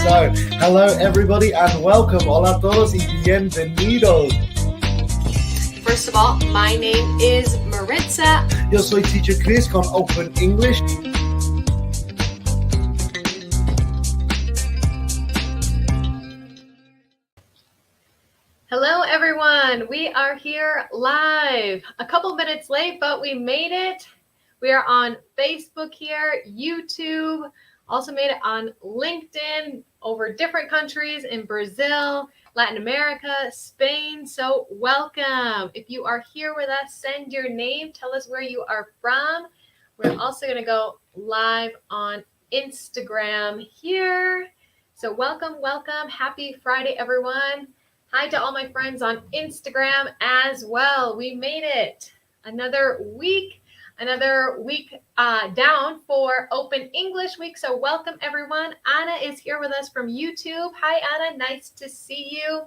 So, hello everybody and welcome. Hola a todos y bienvenidos. First of all, my name is Maritza. Yo soy Teacher Chris con Open English. Hello everyone, we are here live. A couple minutes late, but we made it. We are on Facebook here, YouTube, also made it on LinkedIn, over different countries in Brazil, Latin America, Spain. So welcome. If you are here with us, send your name, tell us where you are from. We're also going to go live on Instagram here. So welcome. Happy Friday, everyone. Hi to all my friends on Instagram as well. We made it. Another week down for Open English Week. So welcome, everyone. Anna is here with us from YouTube. Hi, Anna. Nice to see you.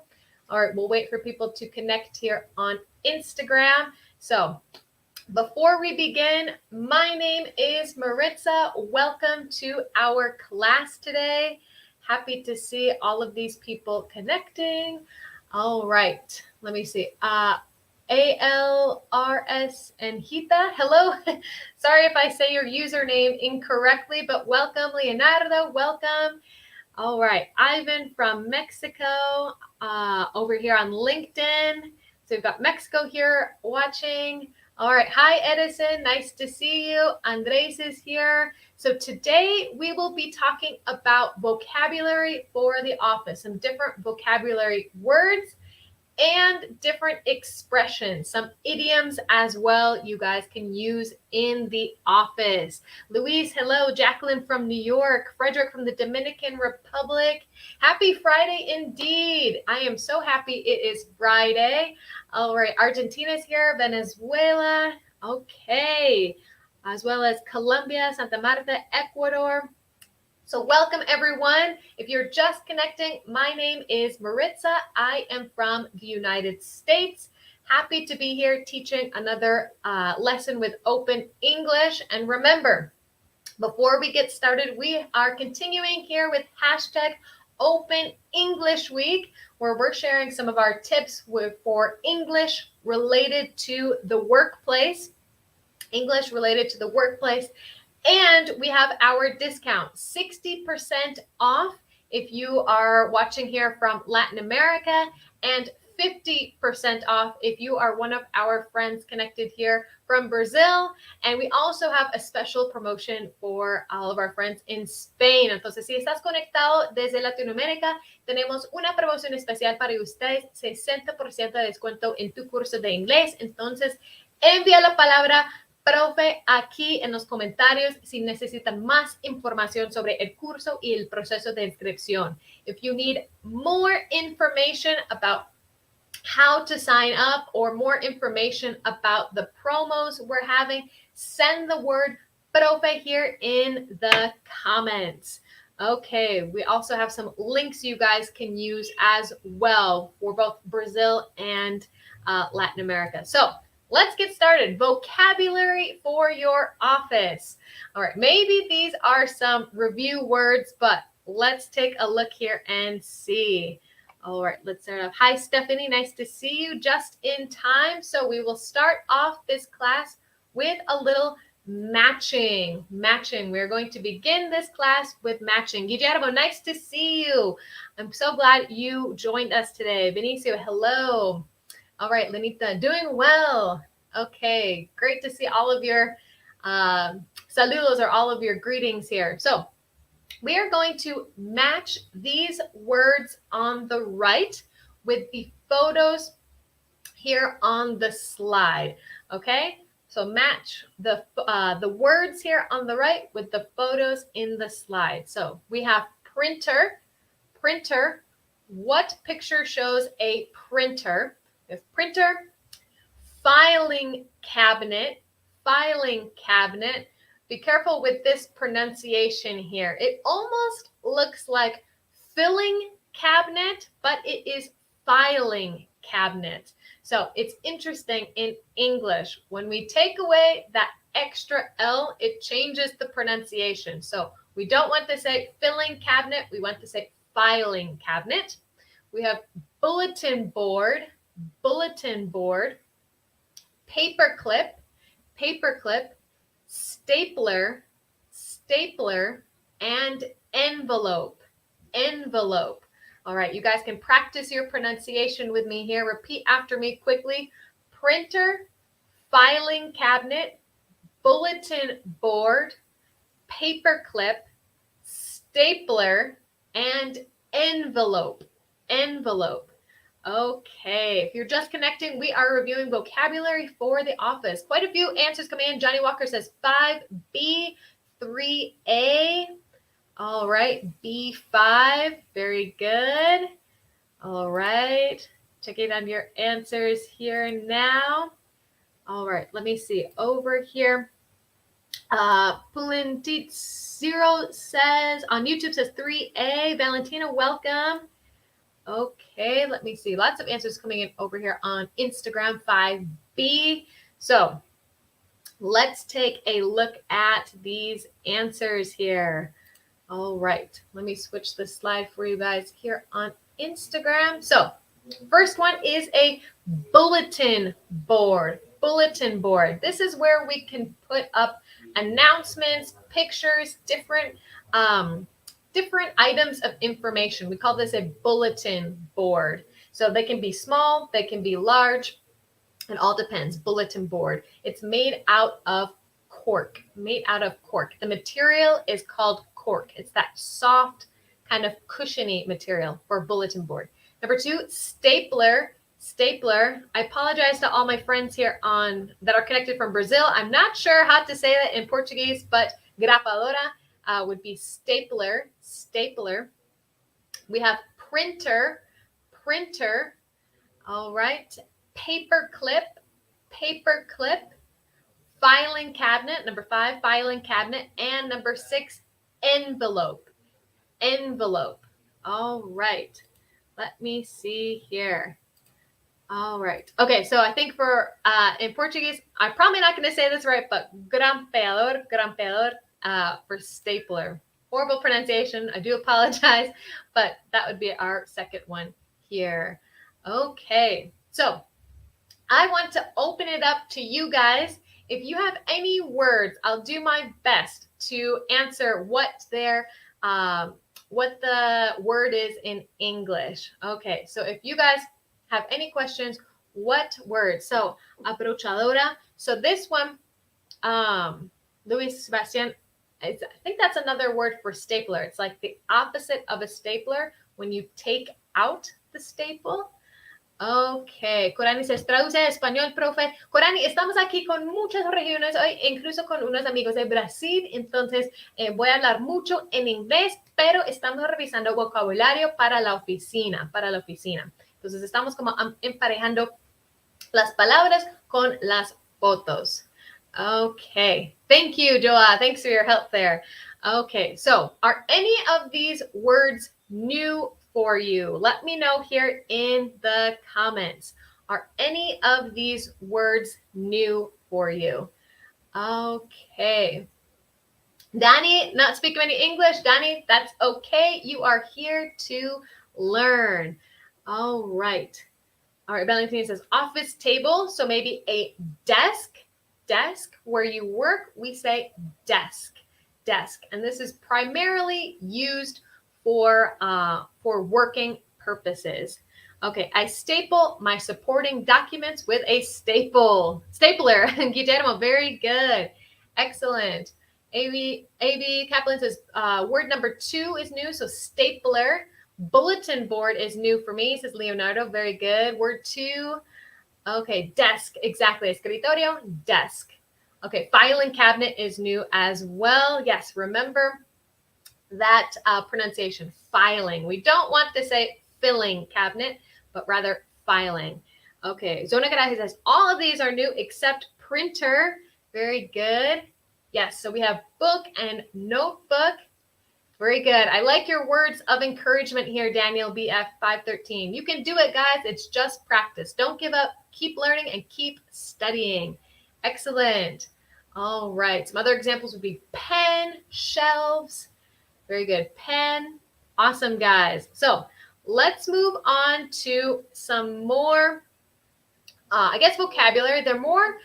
All right, we'll wait for people to connect here on Instagram. So before we begin, my name is Maritza. Welcome to our class today. Happy to see all of these people connecting. All right, let me see. ALRS and Hita, hello. Sorry if I say your username incorrectly, but welcome. Leonardo, welcome. All right, Ivan from Mexico, over here on LinkedIn. So we've got Mexico here watching. All right, hi Edison, nice to see you. Andres is here. So today we will be talking about vocabulary for the office, some different vocabulary words and different expressions, some idioms as well you guys can use in the office. Louise, hello. Jacqueline from New York. Frederick from the Dominican Republic. Happy Friday indeed. I am so happy it is Friday. All right, Argentina's here, Venezuela. Okay, as well as Colombia, Santa Marta, Ecuador. So welcome everyone. If you're just connecting, my name is Maritza. I am from the United States. Happy to be here teaching another lesson with Open English. And remember, before we get started, we are continuing here with hashtag Open English Week, where we're sharing some of our tips for English related to the workplace. And we have our discount, 60% off if you are watching here from Latin America, and 50% off if you are one of our friends connected here from Brazil. And we also have a special promotion for all of our friends in Spain. Entonces, si estás conectado desde Latinoamérica, tenemos una promoción especial para ustedes, 60% de descuento en tu curso de inglés. Entonces, envía la palabra profe aquí en los comentarios si necesitan más información sobre el curso y el proceso de inscripción. If you need more information about how to sign up or more information about the promos we're having, send the word profe here in the comments. Okay, we also have some links you guys can use as well for both Brazil and Latin America. So let's get started. Vocabulary for your office. All right, maybe these are some review words, but let's take a look here and see. All right, let's start off. Hi, Stephanie. Nice to see you just in time. So we will start off this class with a little matching. We're going to begin this class with matching. Guillermo, nice to see you. I'm so glad you joined us today. Benicio, hello. All right, Lenita, doing well. Okay, great to see all of your saludos or all of your greetings here. So we are going to match these words on the right with the photos here on the slide. Okay, so match the words here on the right with the photos in the slide. So we have printer. What picture shows a printer? With printer, filing cabinet. Be careful with this pronunciation here. It almost looks like filling cabinet, but it is filing cabinet. So it's interesting in English. When we take away that extra L, it changes the pronunciation. So we don't want to say filling cabinet. We want to say filing cabinet. We have bulletin board, paper clip, stapler, and envelope. All right, you guys can practice your pronunciation with me here. Repeat after me quickly. Printer, filing cabinet, bulletin board, paper clip, stapler, and envelope. Okay, if you're just connecting, we are reviewing vocabulary for the office. Quite a few answers coming in. Johnny Walker says 5B, 3A. All right, B5, very good. All right, checking on your answers here now. All right, let me see over here. Pulintit 0 says, on YouTube says 3A. Valentina, welcome. Okay, let me see. Lots of answers coming in over here on Instagram, 5B. So let's take a look at these answers here. All right, let me switch the slide for you guys here on Instagram. So first one is a bulletin board. This is where we can put up announcements, pictures, different items of information. We call this a bulletin board. So they can be small, they can be large. It all depends. Bulletin board. It's made out of cork. The material is called cork. It's that soft, kind of cushiony material for bulletin board. Number 2, stapler. I apologize to all my friends here that are connected from Brazil. I'm not sure how to say that in Portuguese, but grapadora would be stapler. We have printer. All right. Paper clip. Filing cabinet. Number 5, filing cabinet. And number 6, envelope. All right. Let me see here. All right. Okay, so I think for in Portuguese, I'm probably not going to say this right, but grampeador for stapler. Horrible pronunciation. I do apologize, but that would be our second one here. Okay, so I want to open it up to you guys. If you have any words, I'll do my best to answer what the word is in English. Okay, so if you guys have any questions, what word? So, abrochadora. So this one, Luis Sebastian, I think that's another word for stapler. It's like the opposite of a stapler when you take out the staple. Ok, Corani se traduce a español, profe. Corani, estamos aquí con muchas regiones hoy, incluso con unos amigos de Brasil, entonces voy a hablar mucho en inglés, pero estamos revisando vocabulario para la oficina. Entonces estamos como emparejando las palabras con las fotos. Okay, thank you, Joa. Thanks for your help there. Okay, so are any of these words new for you? Let me know here in the comments. Are any of these words new for you? Okay. Danny, not speaking any English. Danny, that's okay. You are here to learn. All right. All right, Valentina says office table. So maybe a desk where you work, we say desk. And this is primarily used for working purposes. Okay, I staple my supporting documents with a stapler. Guillermo, very good. Excellent. A.B. Kaplan says word number 2 is new, so stapler. Bulletin board is new for me, says Leonardo. Very good. Word 2. Okay, desk. Exactly. Escritorio, desk. Okay, filing cabinet is new as well. Yes, remember that pronunciation, filing. We don't want to say filling cabinet, but rather filing. Okay, Zona Garaje says all of these are new except printer. Very good. Yes, so we have book and notebook. Very good. I like your words of encouragement here, Daniel BF 513. You can do it, guys. It's just practice. Don't give up. Keep learning and keep studying. Excellent. All right. Some other examples would be pen, shelves. Very good. Pen, Awesome, guys. So let's move on to some more, vocabulary. They're more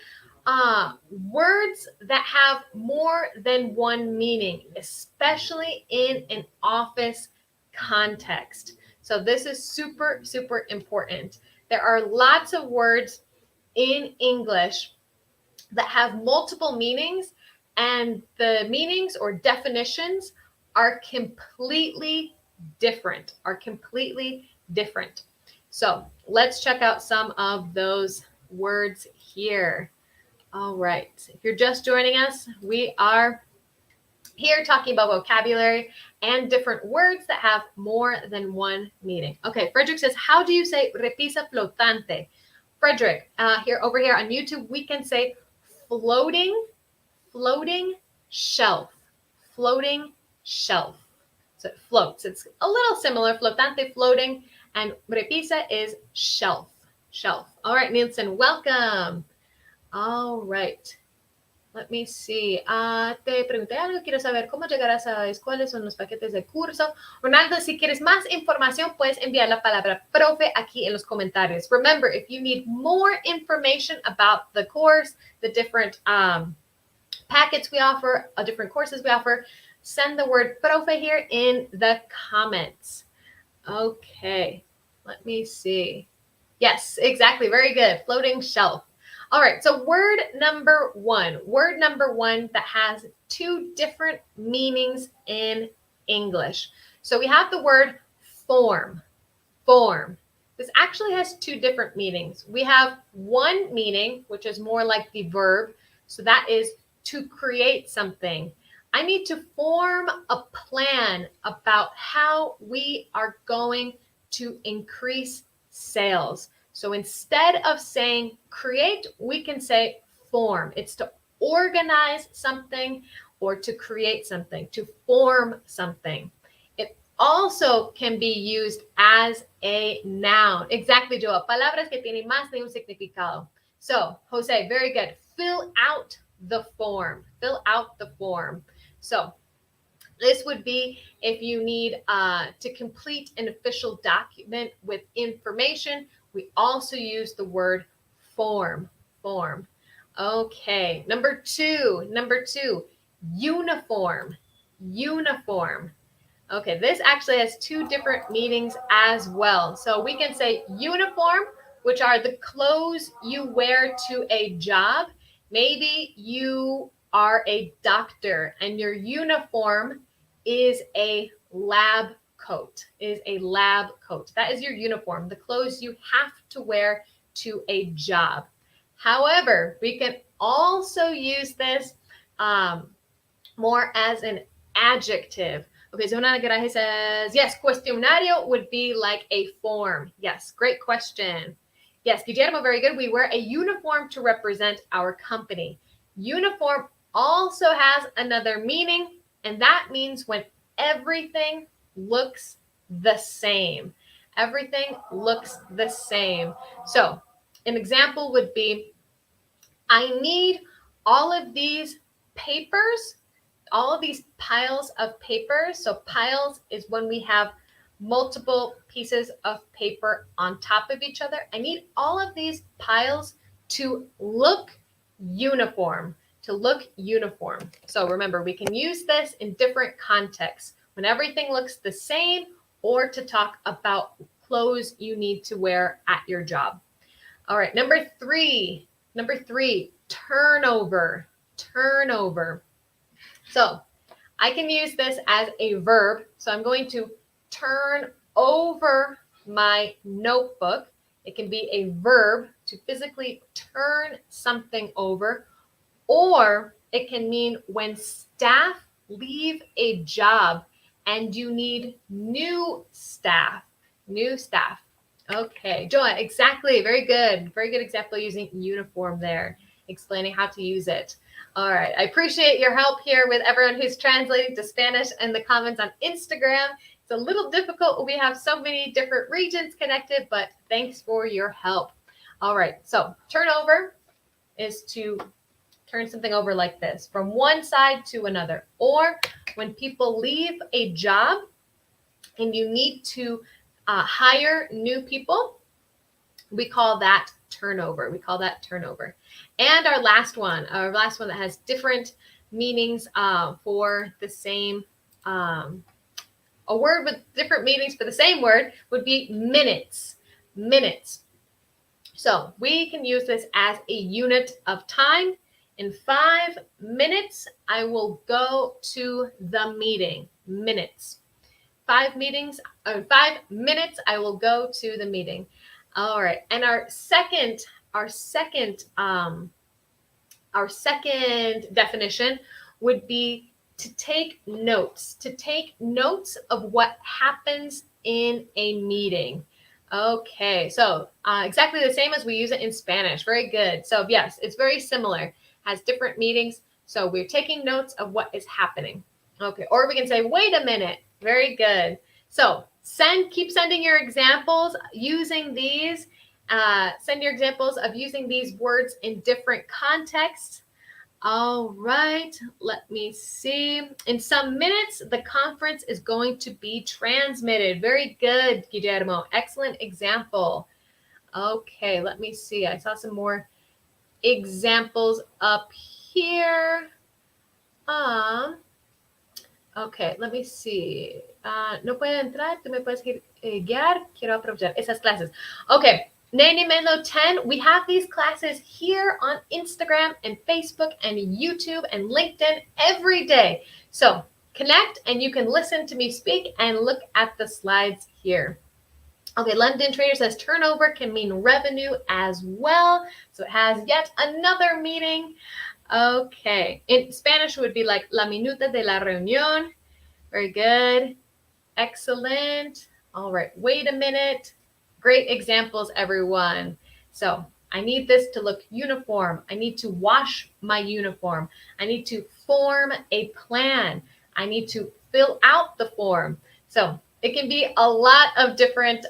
words that have more than one meaning, especially in an office context. So this is super, super important. There are lots of words in English that have multiple meanings, and the meanings or definitions are completely different, So let's check out some of those words here. All right. If you're just joining us, we are here talking about vocabulary and different words that have more than one meaning. Okay, Frederick says, how do you say repisa flotante? Frederick, over here on YouTube, we can say floating shelf. Floating shelf. So it floats. It's a little similar. Flotante, floating, and repisa is shelf. All right, Nielsen, welcome. All right. Let me see. Te pregunté algo, quiero saber cómo llegar a sabes cuáles son los paquetes de curso. Ronaldo, si quieres más información, puedes enviar la palabra profe aquí en los comentarios. Remember, if you need more information about the course, the different packets we offer, different courses we offer, send the word profe here in the comments. Okay, let me see. Yes, exactly. Very good. Floating shelf. All right, so word number one that has two different meanings in English. So we have the word form. This actually has two different meanings. We have one meaning, which is more like the verb. So that is to create something. I need to form a plan about how we are going to increase sales. So instead of saying create, we can say form. It's to organize something or to create something, to form something. It also can be used as a noun. Exactly, Joa. Palabras que tienen más de un significado. So, Jose, very good. Fill out the form. So this would be if you need to complete an official document with information. We also use the word form. Okay, number two, uniform. Okay, this actually has two different meanings as well. So we can say uniform, which are the clothes you wear to a job. Maybe you are a doctor and your uniform is a lab coat. That is your uniform, the clothes you have to wear to a job. However, we can also use this more as an adjective. Okay, so Zona Garaje says, yes, cuestionario would be like a form. Yes, great question. Yes, Guillermo, very good. We wear a uniform to represent our company. Uniform also has another meaning, and that means when everything looks the same. So an example would be, I need all of these papers, all of these piles of papers. So piles is when we have multiple pieces of paper on top of each other. I need all of these piles to look uniform. So remember, we can use this in different contexts, when everything looks the same, or to talk about clothes you need to wear at your job. All right, number three, turnover. So I can use this as a verb. So I'm going to turn over my notebook. It can be a verb to physically turn something over, or it can mean when staff leave a job and you need new staff. Okay, Joa, exactly. Very good example using uniform there, explaining how to use it. All right, I appreciate your help here with everyone who's translating to Spanish in the comments on Instagram. It's a little difficult. We have so many different regions connected, but thanks for your help. All right, so turnover is to turn something over like this, from one side to another. Or when people leave a job, and you need to hire new people, we call that turnover. We call that turnover. And our last one that has different meanings for the same, a word with different meanings for the same word would be minutes. Minutes. So we can use this as a unit of time. In 5 minutes, I will go to the meeting. Minutes. 5 minutes, I will go to the meeting. All right. And our second definition would be to take notes. To take notes of what happens in a meeting. Okay, so exactly the same as we use it in Spanish. Very good. So yes, it's very similar. Has different meanings. So we're taking notes of what is happening. Okay, or we can say, wait a minute. Very good. So keep sending your examples using these. Send your examples of using these words in different contexts. All right, let me see. In some minutes, the conference is going to be transmitted. Very good, Guillermo. Excellent example. Okay, let me see. I saw some more examples up here. Okay, let me see. No puedo entrar, tú me puedes guiar. Quiero aprovechar esas clases. Okay. Nene Menlo 10, we have these classes here on Instagram and Facebook and YouTube and LinkedIn every day. So connect and you can listen to me speak and look at the slides here. Okay, London Trader says turnover can mean revenue as well. So it has yet another meaning. Okay, in Spanish it would be like la minuta de la reunión. Very good. Excellent. All right, wait a minute. Great examples, everyone. So I need this to look uniform. I need to wash my uniform. I need to form a plan. I need to fill out the form. So it can be a lot of different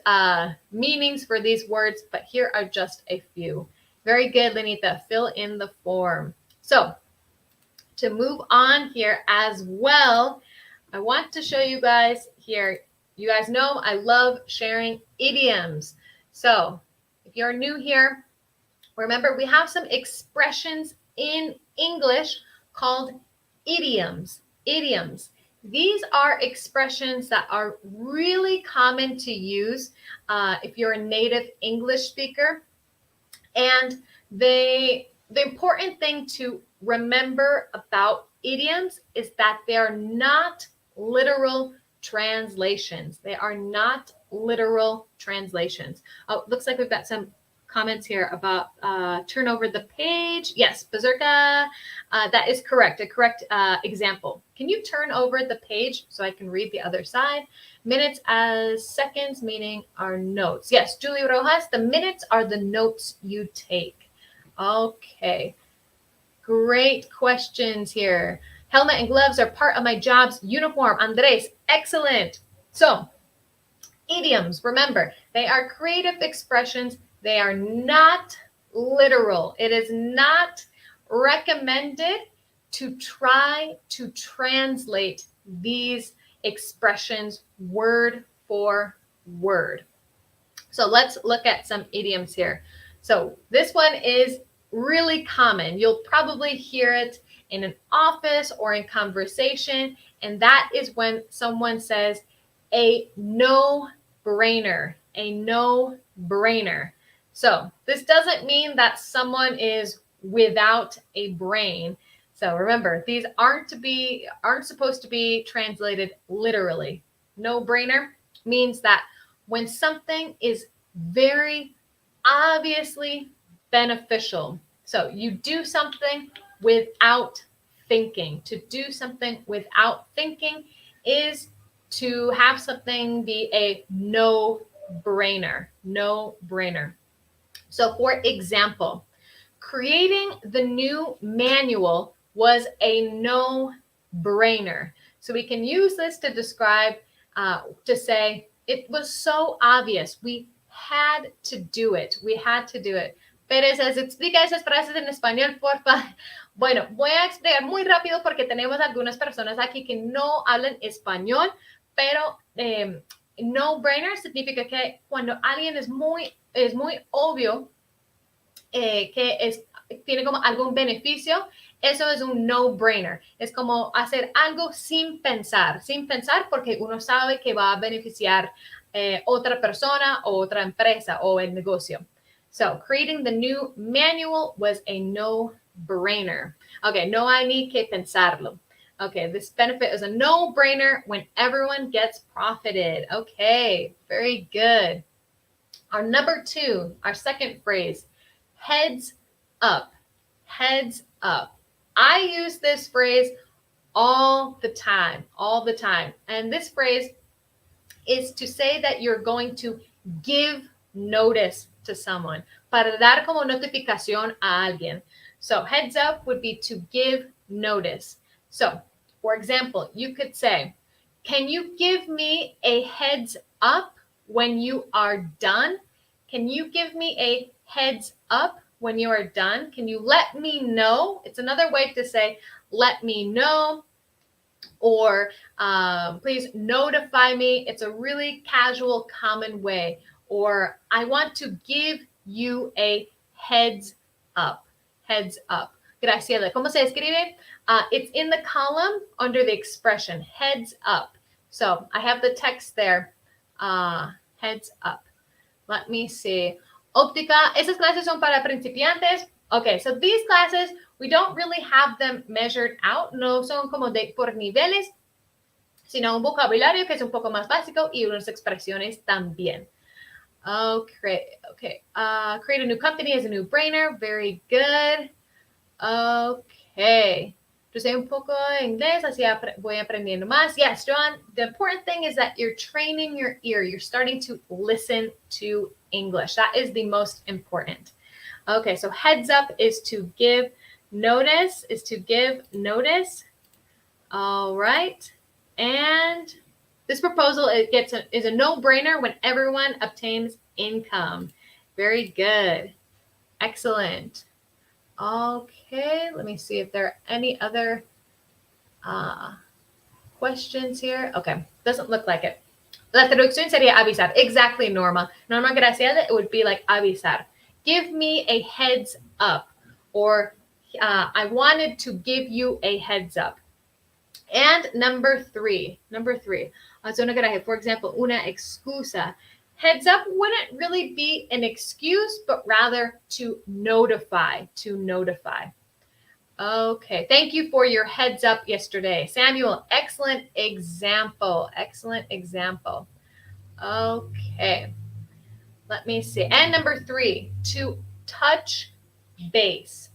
meanings for these words, but here are just a few. Very good, Lenita. Fill in the form. So to move on here as well, I want to show you guys here. You guys know I love sharing idioms. So if you're new here, remember we have some expressions in English called idioms. Idioms. These are expressions that are really common to use if you're a native English speaker. And the important thing to remember about idioms is that they are not literal translations. They are not literal translations. Oh, looks like we've got some comments here about turn over the page. Yes, Bazurka, that is correct. A correct example. Can you turn over the page so I can read the other side? Minutes as seconds, meaning our notes. Yes, Julie Rojas, the minutes are the notes you take. Okay, great questions here. Helmet and gloves are part of my job's uniform. Andres, excellent. So, idioms, remember, they are creative expressions. They are not literal. It is not recommended to try to translate these expressions word for word. So let's look at some idioms here. So this one is really common. You'll probably hear it in an office or in conversation, and that is when someone says a no-brainer, a no-brainer. So this doesn't mean that someone is without a brain. So remember, these aren't supposed to be translated literally. No-brainer means that when something is very obviously beneficial. So you do something without thinking. To do something without thinking is to have something be a no-brainer. No-brainer. So for example, creating the new manual was a no-brainer. So we can use this to describe, to say, it was so obvious. We had to do it. We had to do it. Pérez, explica esas frases en español, porfa. Bueno, voy a explicar muy rápido porque tenemos algunas personas aquí que no hablan español, pero no-brainer significa que cuando alguien es muy obvio que tiene como algún beneficio, eso es un no-brainer. Es como hacer algo sin pensar porque uno sabe que va a beneficiar otra persona o otra empresa o el negocio. So, creating the new manual was a no-brainer. Okay, no hay ni que pensarlo. Okay, this benefit is a no-brainer when everyone gets profited. Okay, very good. Our number 2, our second phrase, heads up. Heads up. I use this phrase all the time. And this phrase is to say that you're going to give notice to someone, para dar como notificación a alguien. So heads up would be to give notice. So, for example, you could say, can you give me a heads up when you are done? Can you give me a heads up when you are done? Can you let me know? It's another way to say, let me know, or please notify me. It's a really casual, common way. Or I want to give you a heads up. Heads up. Graciela, ¿cómo se escribe? It's in the column under the expression, heads up. So I have the text there, heads up. Let me see. Óptica, esas clases son para principiantes. Okay, so these classes, we don't really have them measured out. No son como por niveles, sino un vocabulario que es un poco más básico y unas expresiones también. Okay. Create a new company is a no-brainer. Very good. Okay. Yo sé un poco de inglés, así voy aprendiendo más. Yes, John, the important thing is that you're training your ear. You're starting to listen to English. That is the most important. Okay, so heads up is to give notice, All right. And this proposal is a no-brainer when everyone obtains income. Very good. Excellent. Okay, let me see if there are any other questions here. Okay, doesn't look like it. La traducción sería avisar. Exactly, Norma. Norma Graciela, it would be like avisar. Give me a heads up. Or I wanted to give you a heads up. And number three. For example, una excusa. Heads up wouldn't really be an excuse, but rather to notify. Okay, thank you for your heads up yesterday. Samuel, excellent example. Okay, let me see. And number 3, to touch base.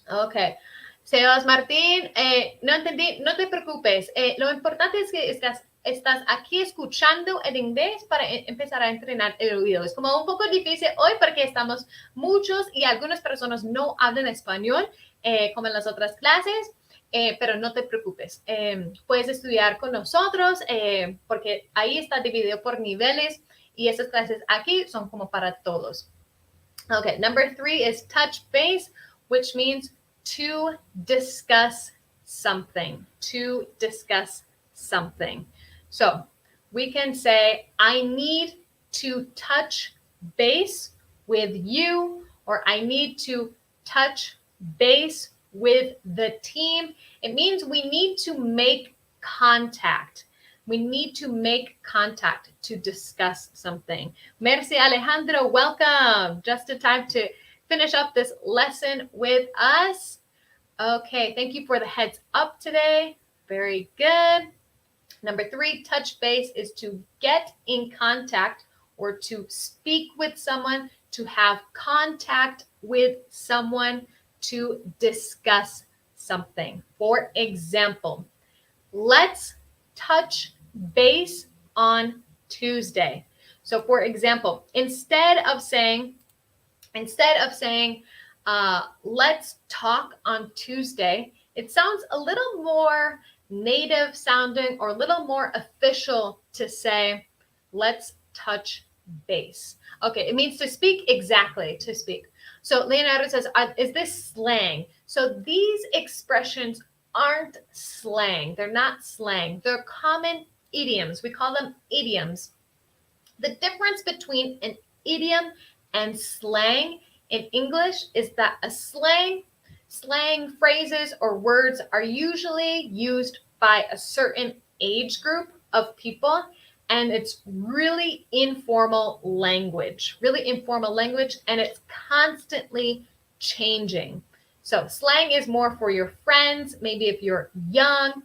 Okay. Sebas Martín, no entendí, no te preocupes. Lo importante es que estás aquí escuchando el inglés para empezar a entrenar el oído. Es como un poco difícil hoy porque estamos muchos y algunas personas no hablan español como en las otras clases, pero no te preocupes. Puedes estudiar con nosotros porque ahí está dividido por niveles y esas clases aquí son como para todos. Okay, number 3 is touch base, which means to discuss something. So we can say, I need to touch base with you, or I need to touch base with the team. It means we need to make contact. We need to make contact to discuss something. Merci, Alejandro. Welcome. Just in time to finish up this lesson with us. Okay, thank you for the heads up today. Very good. Number 3, touch base is to get in contact or to speak with someone, to have contact with someone, to discuss something. For example, let's touch base on Tuesday. So for example, instead of saying, let's talk on Tuesday, it sounds a little more native sounding or a little more official to say, let's touch base. Okay, it means to speak exactly, to speak. So Leonardo says, is this slang? So these expressions aren't slang. They're not slang. They're common idioms. We call them idioms. The difference between an idiom and slang in English is that a slang phrases or words are usually used by a certain age group of people, and it's really informal language, and it's constantly changing. So slang is more for your friends, maybe if you're young.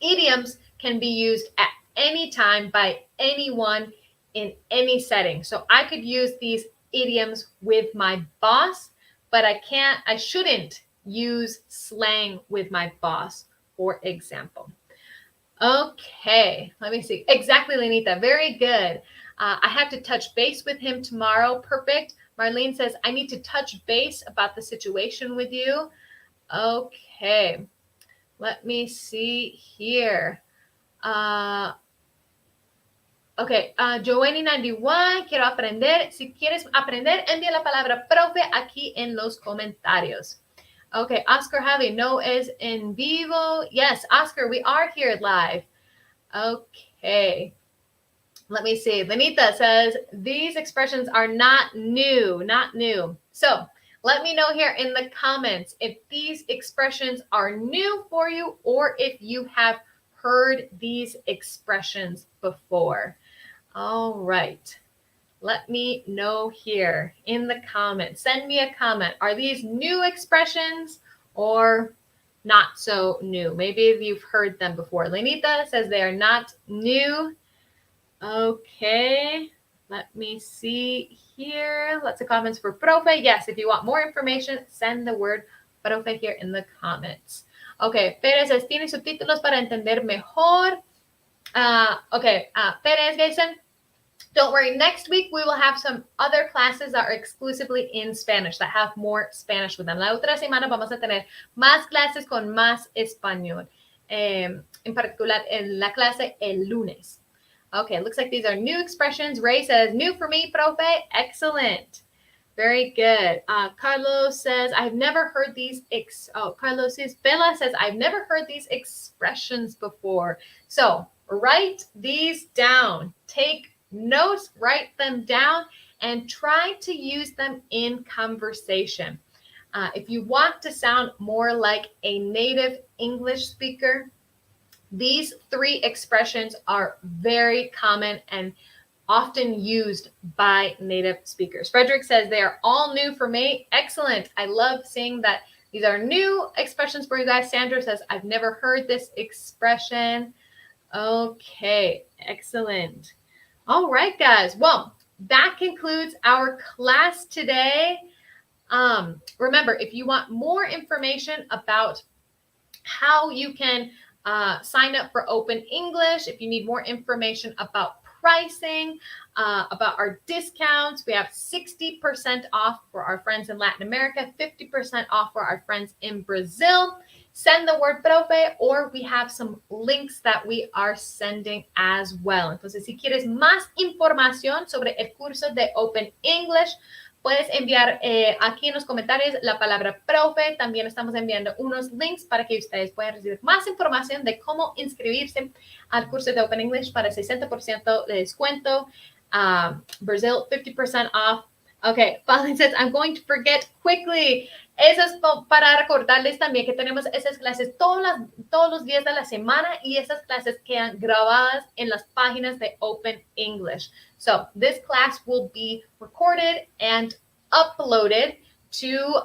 Idioms can be used at any time by anyone in any setting. So I could use these idioms with my boss, but I shouldn't use slang with my boss, for example. Okay, let me see. Exactly, Lenita. Very good. I have to touch base with him tomorrow. Perfect. Marlene says, I need to touch base about the situation with you. Okay, let me see here. Okay, Joanny91, quiero aprender. Si quieres aprender, envía la palabra profe aquí en los comentarios. Okay, Oscar Javi, no es en vivo. Yes, Oscar, we are here live. Okay, let me see. Lenita says, these expressions are not new. So let me know here in the comments if these expressions are new for you or if you have heard these expressions before. All right. Let me know here in the comments. Send me a comment. Are these new expressions or not so new? Maybe if you've heard them before. Lenita says they are not new. Okay. Let me see here. Lots of comments for profe. Yes, if you want more information, send the word profe here in the comments. Okay, Pérez says, ¿tiene subtítulos para entender mejor? Okay, Pérez Jason, don't worry. Next week, we will have some other classes that are exclusively in Spanish, that have more Spanish with them. La otra semana vamos a tener más clases con más español, en particular en la clase el lunes. Okay, looks like these are new expressions. Ray says, new for me, profe. Excellent. Very good. Carlos says, I've never heard these. Bella says, I've never heard these expressions before. So write these down. Take notes, write them down, and try to use them in conversation. If you want to sound more like a native English speaker, these 3 expressions are very common and often used by native speakers. Frederick says they are all new for me. Excellent. I love seeing that these are new expressions for you guys. Sandra says, I've never heard this expression. Okay, excellent. All right, guys. Well, that concludes our class today. Remember, if you want more information about how you can sign up for Open English, if you need more information about pricing, about our discounts, we have 60% off for our friends in Latin America, 50% off for our friends in Brazil. Send the word profe, or we have some links that we are sending as well. Entonces, si quieres más información sobre el curso de Open English, puedes enviar aquí en los comentarios la palabra profe. También estamos enviando unos links para que ustedes puedan recibir más información de cómo inscribirse al curso de Open English para 60% de descuento. Brazil, 50% off. Okay, Valen says, I'm going to forget quickly. Eso es para recordarles también que tenemos esas clases todos los días de la semana y esas clases quedan grabadas en las páginas de Open English. So this class will be recorded and uploaded to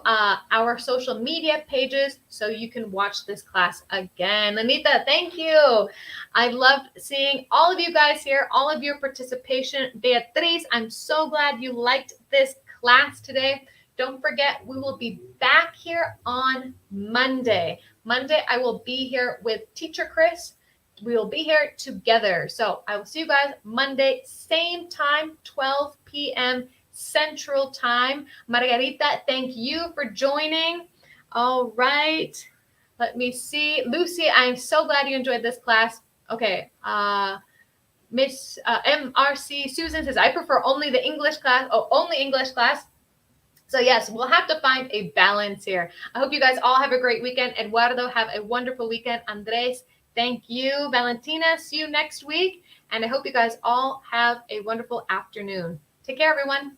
our social media pages so you can watch this class again. Anita, thank you. I loved seeing all of you guys here, all of your participation. Beatriz, I'm so glad you liked this class today. Don't forget, we will be back here on Monday. Monday, I will be here with Teacher Chris. We will be here together. So I will see you guys Monday, same time, 12 p.m. Central Time. Margarita, thank you for joining. All right. Let me see. Lucy, I'm so glad you enjoyed this class. Okay. Miss MRC Susan says, I prefer only the English class. Oh, only English class. So yes, we'll have to find a balance here. I hope you guys all have a great weekend. Eduardo, have a wonderful weekend. Andres, thank you. Valentina, see you next week. And I hope you guys all have a wonderful afternoon. Take care, everyone.